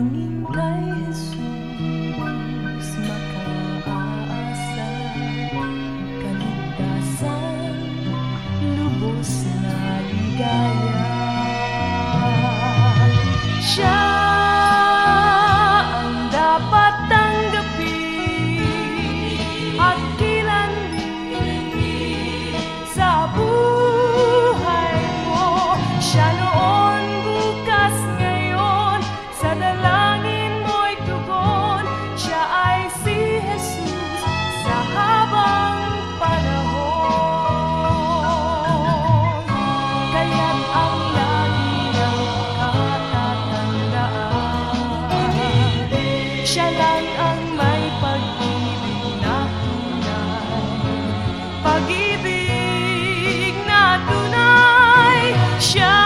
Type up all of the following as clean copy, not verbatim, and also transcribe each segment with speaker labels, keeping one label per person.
Speaker 1: Tanging kay Jesus makaasa, kaligtasan, lubos na ligaya. Siya ang dapat tanggapin at kilanlin sa buhay mo. Siya noon, bukas, ngayon, sa dalangin mo'y tugon. Siya ay si Jesus sa habang panahon. Kaya't ang lagi niyang katatandaan, siya lang ang may pag-ibig na tunay, pag-ibig na tunay. Siya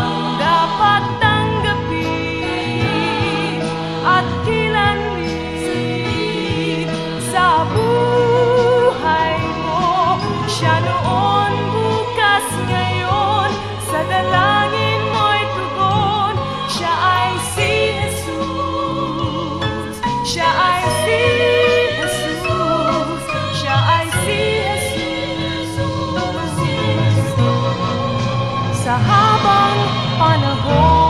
Speaker 1: ang dapat tanggapin at kilanlin sa buhay mo. Siya noon, bukas, ngayon, sa dalangin mo'y tugon. Siya ay si Jesus. Siya ay si Jesus. Siya ay si Jesus sa habang panahon.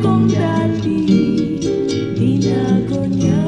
Speaker 1: Kong dati, tinago niya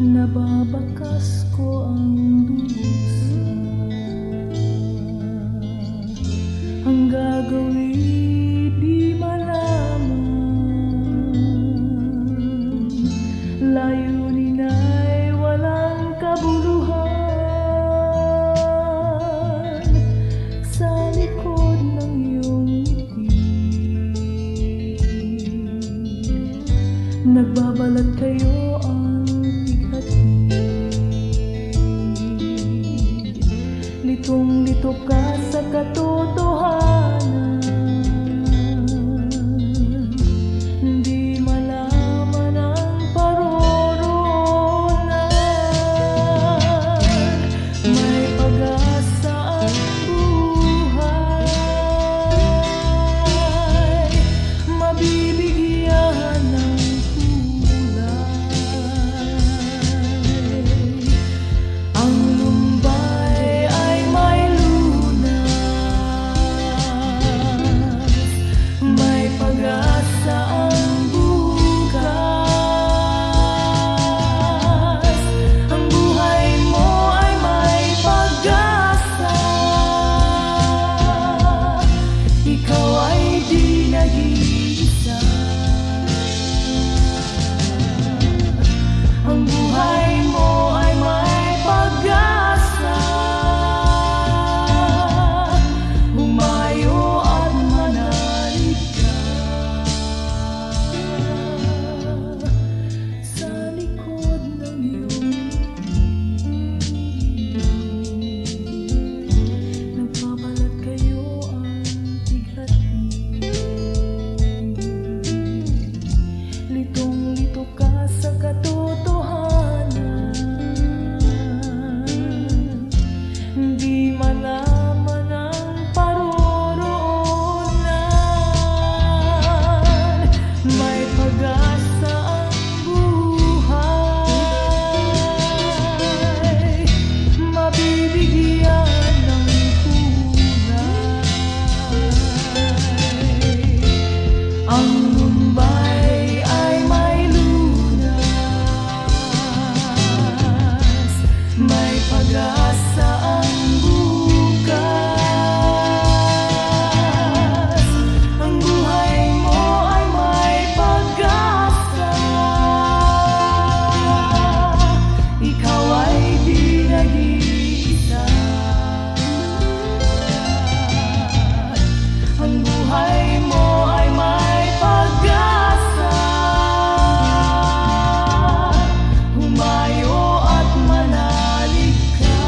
Speaker 2: nababakas ko ang dusa. Ang gagawin di malaman, layunin ay walang kabuluhan. Sa likod ng iyong ngiti, nagbabalat kayo ang bighati. Litong-lito ka sa katotohanan, hindi malaman ang paroroonan. May pag-asa ang buhay, mabibigyan ng kulay. Ang lumbay ay may lunas, may pag-asa ang bukas. Ang buhay mo ay may pag-asa, ikaw ay di nag-iisa. Ang buhay mo ay may pag-asa, humayo at manalig ka. Sa likod ng iyong ngiti, nagbabalat kayo ang bighati. Litong-lito ka sa katotohanan, hindi malaman ang paroroonan. May pag-asa ang buhay, mabibigyan ng kulay. Ang lumbay ay may lunas, may pag-asa ang bukas. Ang buhay mo ay may pag-asa, ikaw ay di nag-iisa. Ang buhay mo ay may pag-asa, humayo at manalig ka.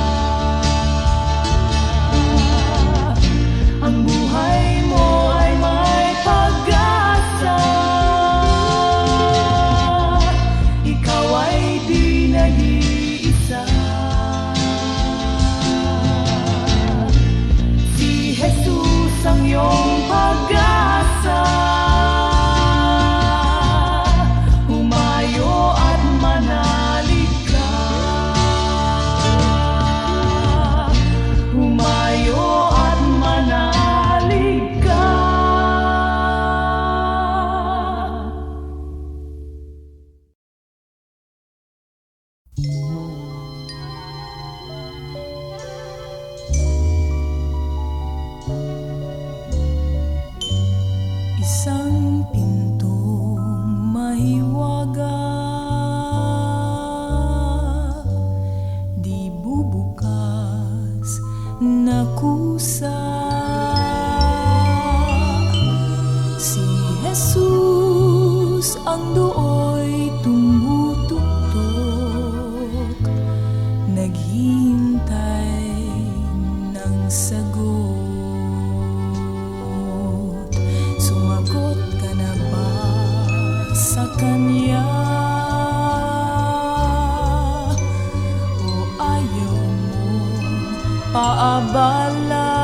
Speaker 2: Ang buhay mo ay may pag-asa, ikaw ay di nag-iisa. Si Jesus ang iyong pag-asa, humayo at manalig ka. Humayo at manalig ka. Isang pintong mahiwaga, di bubukas na kusa. Si Jesus ang dooy tumutuktok, naghihintay ng sagot. Sumagot ka na ba sa Kanya? O ayaw mong paabala?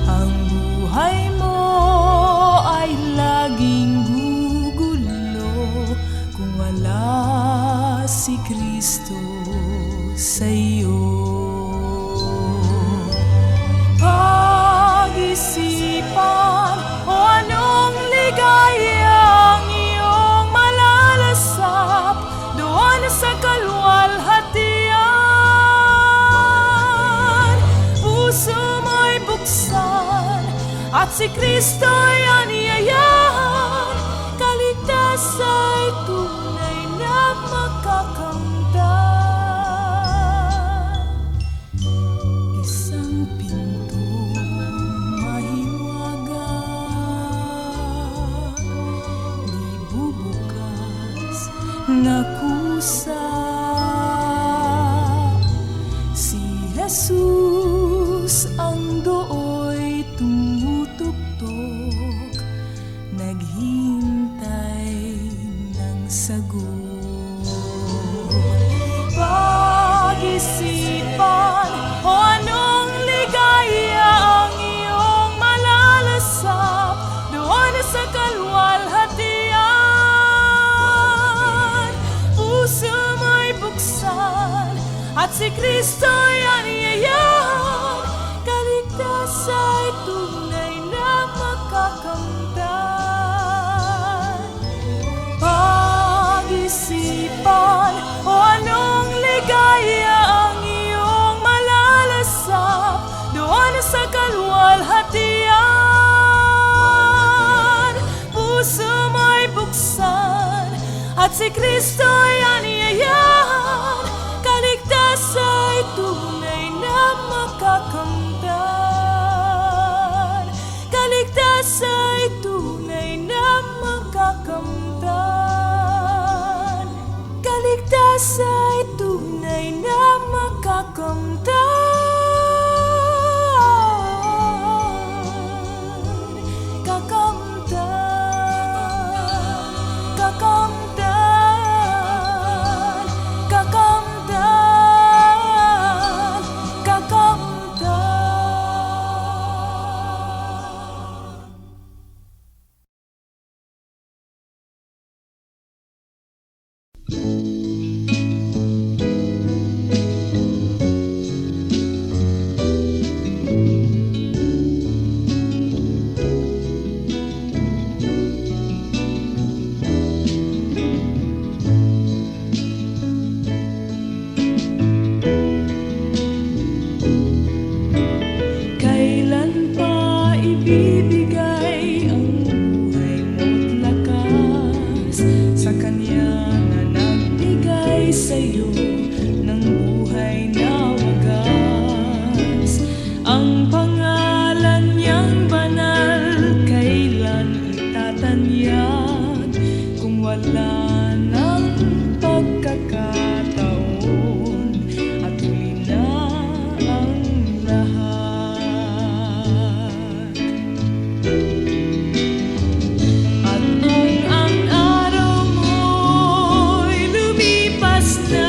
Speaker 2: Ang buhay mo ay laging gugulo kung wala si Kristo sa'yo. Pag-isipan o anong ligayang iyong malalasap,
Speaker 1: at si Kristo'y aniyayahan, kaligtas ay tunay na makakamtan. Isang pintong mahiwaga, di bubukas na kusa. Si Jesus ang dooy tumutugtog, naghintay ng sagot. Pag-isipan o anong ligaya ang iyong malalasap doon sa kalwalhatian. Puso mo'y buksan at si Kristo'y aniyayahan, kaligtas ay tunay na makakamtan. Pag-isipan o anong ligaya ang iyong malalasap doon sa kalwalhatian. Puso mo'y buksan at si Kristo'y aniyayahan, kaligtas ay tunay na makakamtan. Kaligtas ay tunay na makakamtan. Kaligtas ay tunay na makakamtan. Kakamtan, kakamtan, kakamtan, kakamtan. Kailan pa ibibigay ang buhay mo't lakas sa Kanya na nagbigay sa'yo ng buhay na wagas? Ang pangalan niyang banal, kailan itatanyag kung wala ng pagkakataon at huli na ang lahat? At kung ang araw mo'y lumipas na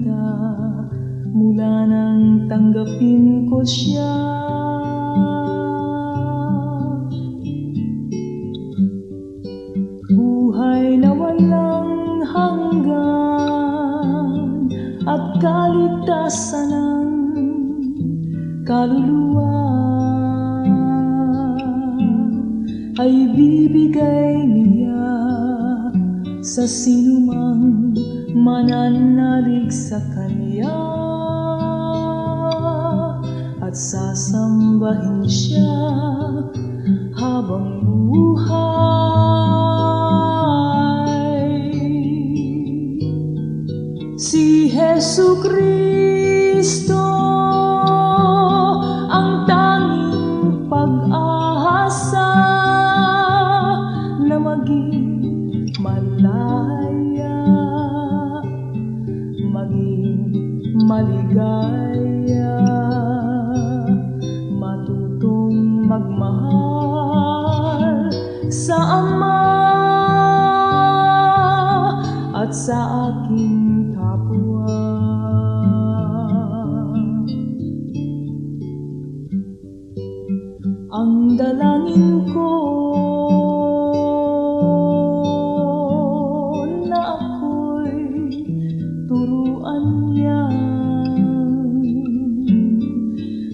Speaker 2: sinta mula nang tanggapin ko siya. Buhay na walang hanggan at kaligtasan ng kaluluwa ay bibigay niya sa sinumang mananalig sa Kanya at sasambahin siya habang buhay. Si Jesucristo ang tanging pag-asa na maging malaya, maging maligaya, matutong magmahal sa Ama at sa aking kapwa. Ang dalangin ko na ako'y turuan niya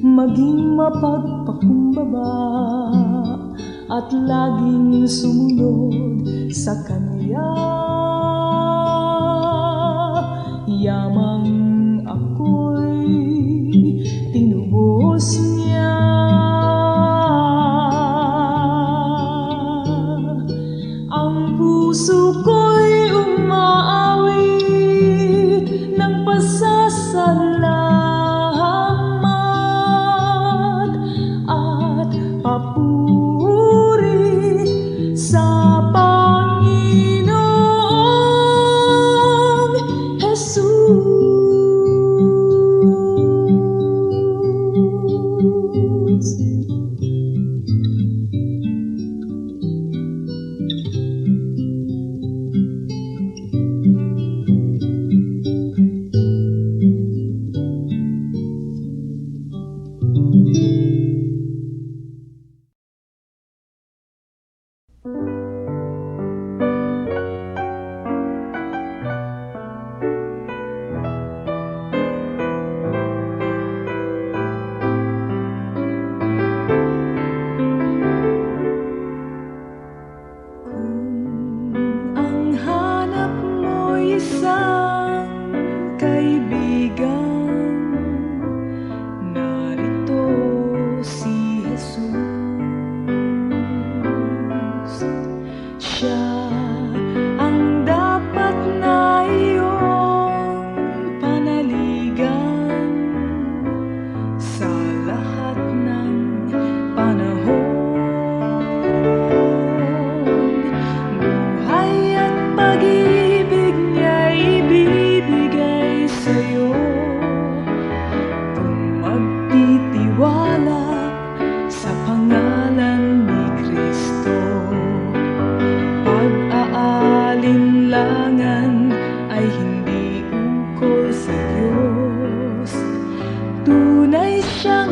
Speaker 2: maging mapagpakumbaba at laging sumunod sa Kanya. Yamang ako'y tinubos niya, ang puso ko'y umaawit ng pasasalamat at papuri sa Panginoong Jesus.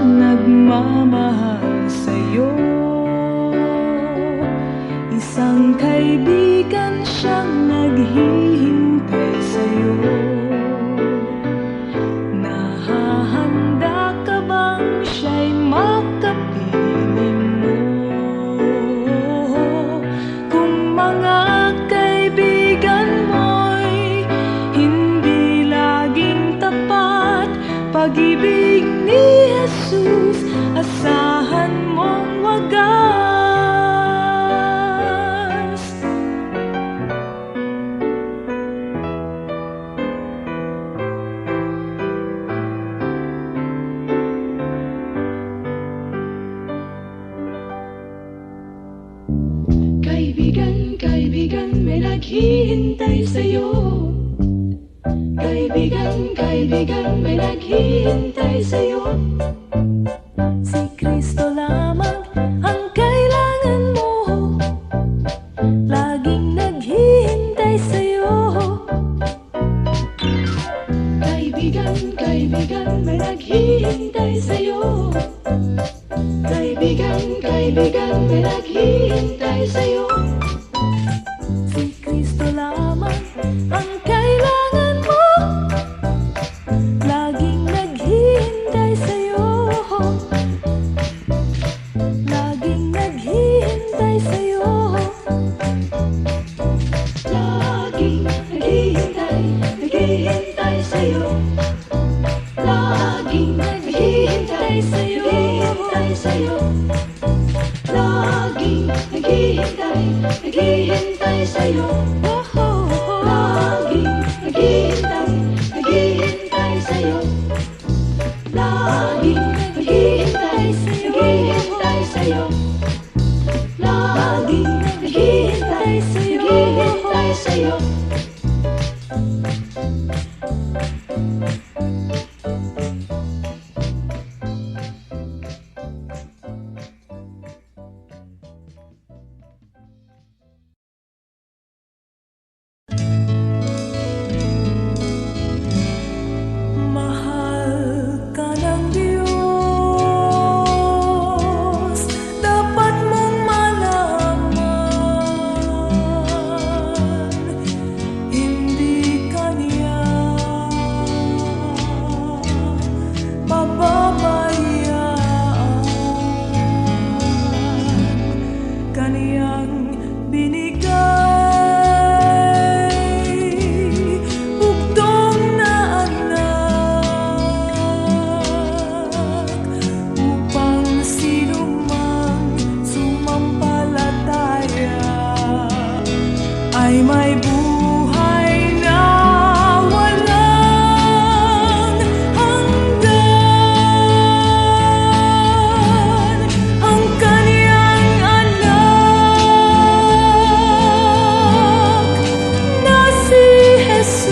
Speaker 2: Nagmamahal sa'yo, isang kaibigan siyang naghihintay sa'yo. Nahahanda ka bang siya'y makapiling mo? Kung mga kaibigan mo'y hindi laging tapat, pag-ibig ni Jesus asahan mong wagas. Kaibigan, kaibigan, may naghihintay sa'yo. Kaibigan, kaibigan, may naghihintay sa'yo. Si Kristo lamang ang kailangan mo, laging naghihintay sa'yo. Kaibigan, kaibigan, may naghihintay sa'yo. Kaibigan, kaibigan, may naghihintay sa'yo. Si Kristo lamang ang kailangan mo. Laging naghihintay sa'yo. Laging naghihintay sa'yo. Laging naghihintay, naghihintay sa'yo. Laging naghihintay sa'yo, naghihintay sa'yo. Laging naghihintay, naghihintay sa'yo. Laging naghihintay, naghihintay sa'yo. Laging naghihintay, naghihintay sa'yo. Laging naghihintay, naghihintay sa'yo. Ay may buhay na walang hanggan. Ang kaniyang anak na si Jesus,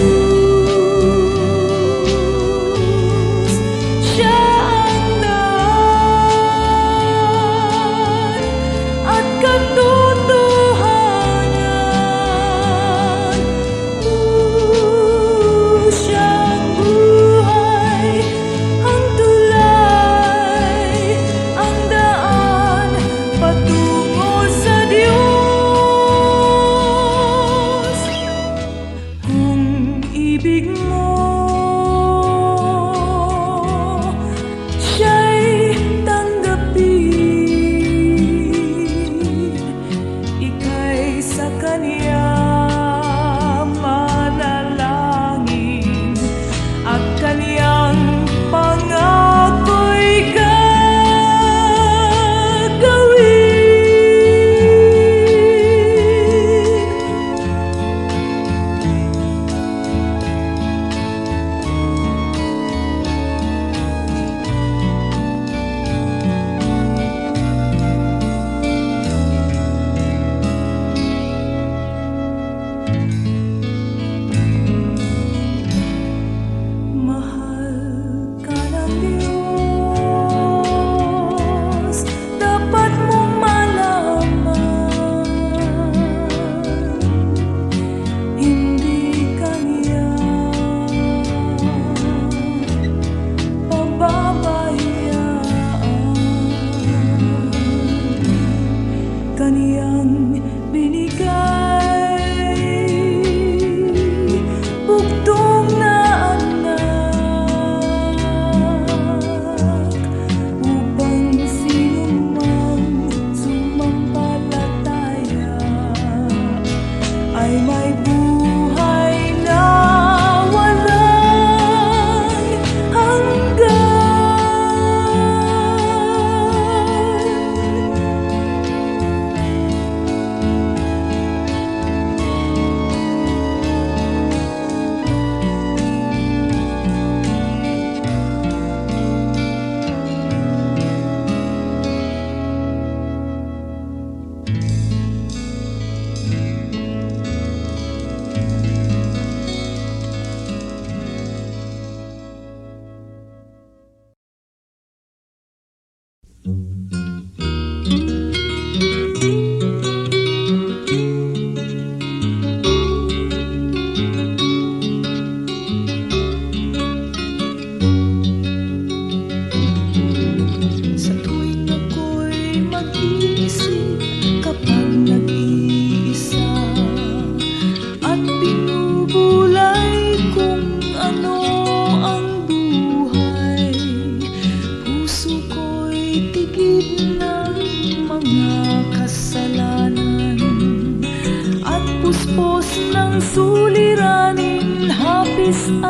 Speaker 2: siya ang daan at katotohanan.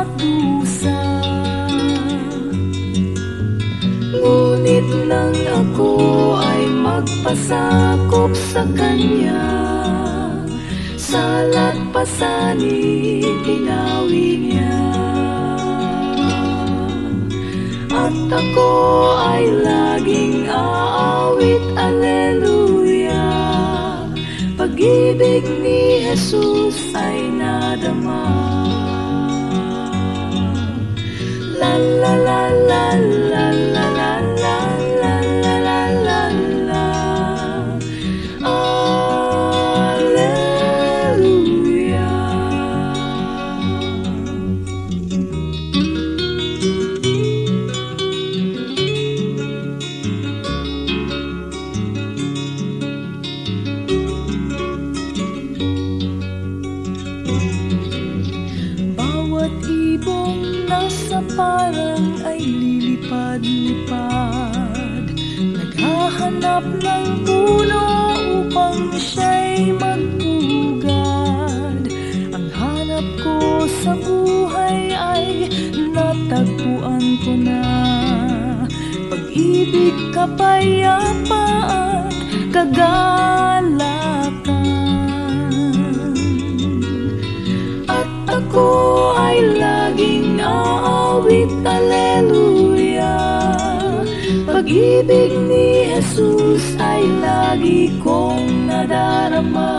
Speaker 2: at dusa. Ngunit nang ako ay magpasakop sa Kanya, sala't pasanin pinawi niya. At ako ay laging aawit, aleluya. Pag-ibig ni Jesus ay nadama. La la la la la la la la la la la la la. Alleluia. Bawat ibong nasa parang ay lilipad-lipad, naghahanap ng puno upang siya'y magpugad. Ang hanap ko sa buhay ay natagpuan ko na, pag-ibig, kapayapaan, kagalakan. At ako ay laging aawit, aleluya. Pag-ibig ni Jesus ay lagi kong nadarama.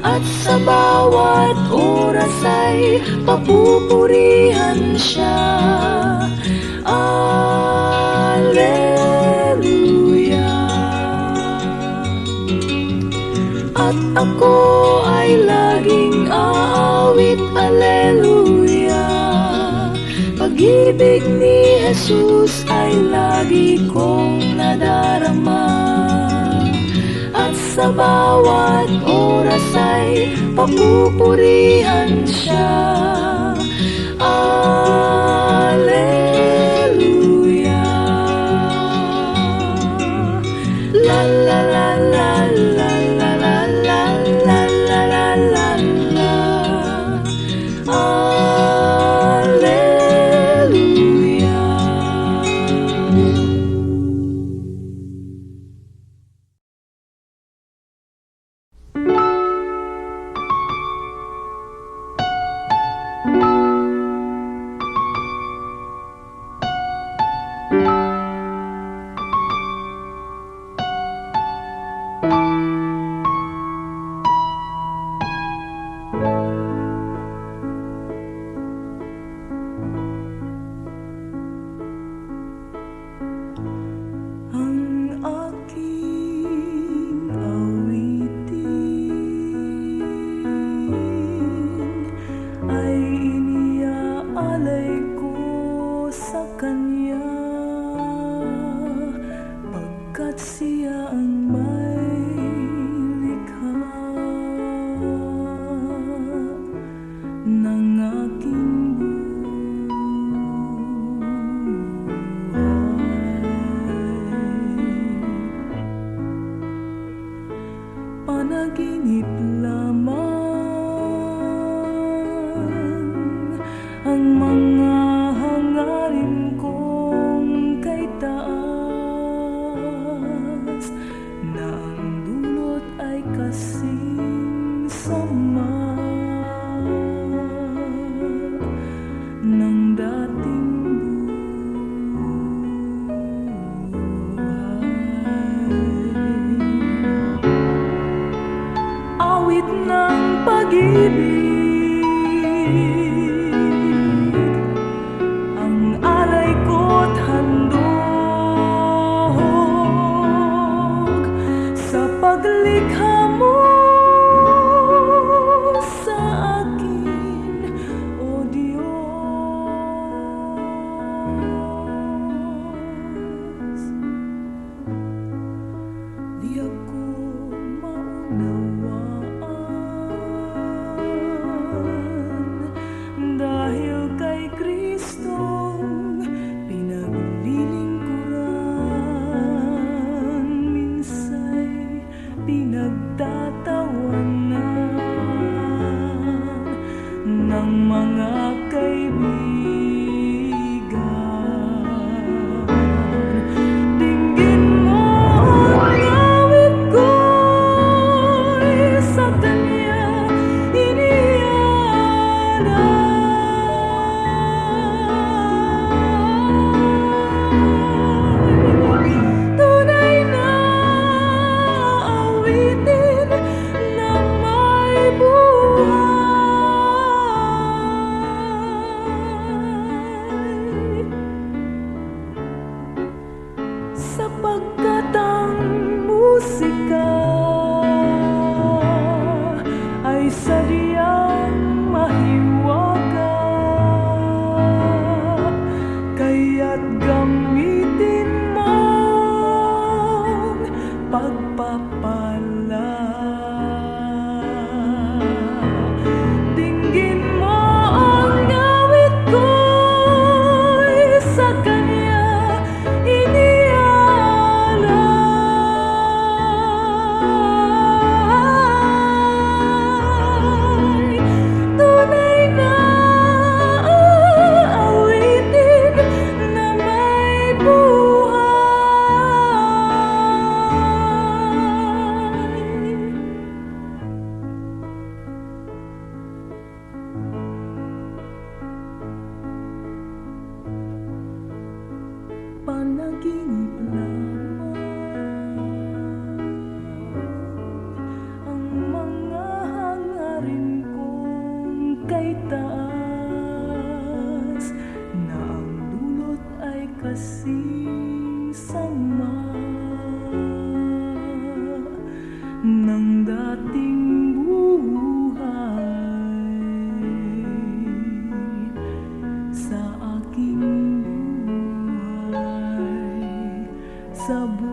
Speaker 2: At sa bawat oras ay papupurihan siya. Alleluia. At ako ay laging aawit, aleluya. Pag-ibig ni Jesus ay lagi kong nadarama. At sa bawat oras ay papupurihan siya. Alleluia. La la la la la la la la la la la la la. Alleluia. sapagkat ang musika ay sadyang mahiwaga, kaya't gamitin mong pagpapala. Dinggin mo ang awit ko'y sa kanya inialay. Tunay na awitin na may buhay. Panaginip lamang ang mga hangarin kong kay taas, na ang dulot ay kasing sama ng dating buhay sa aking buhay, sa buhay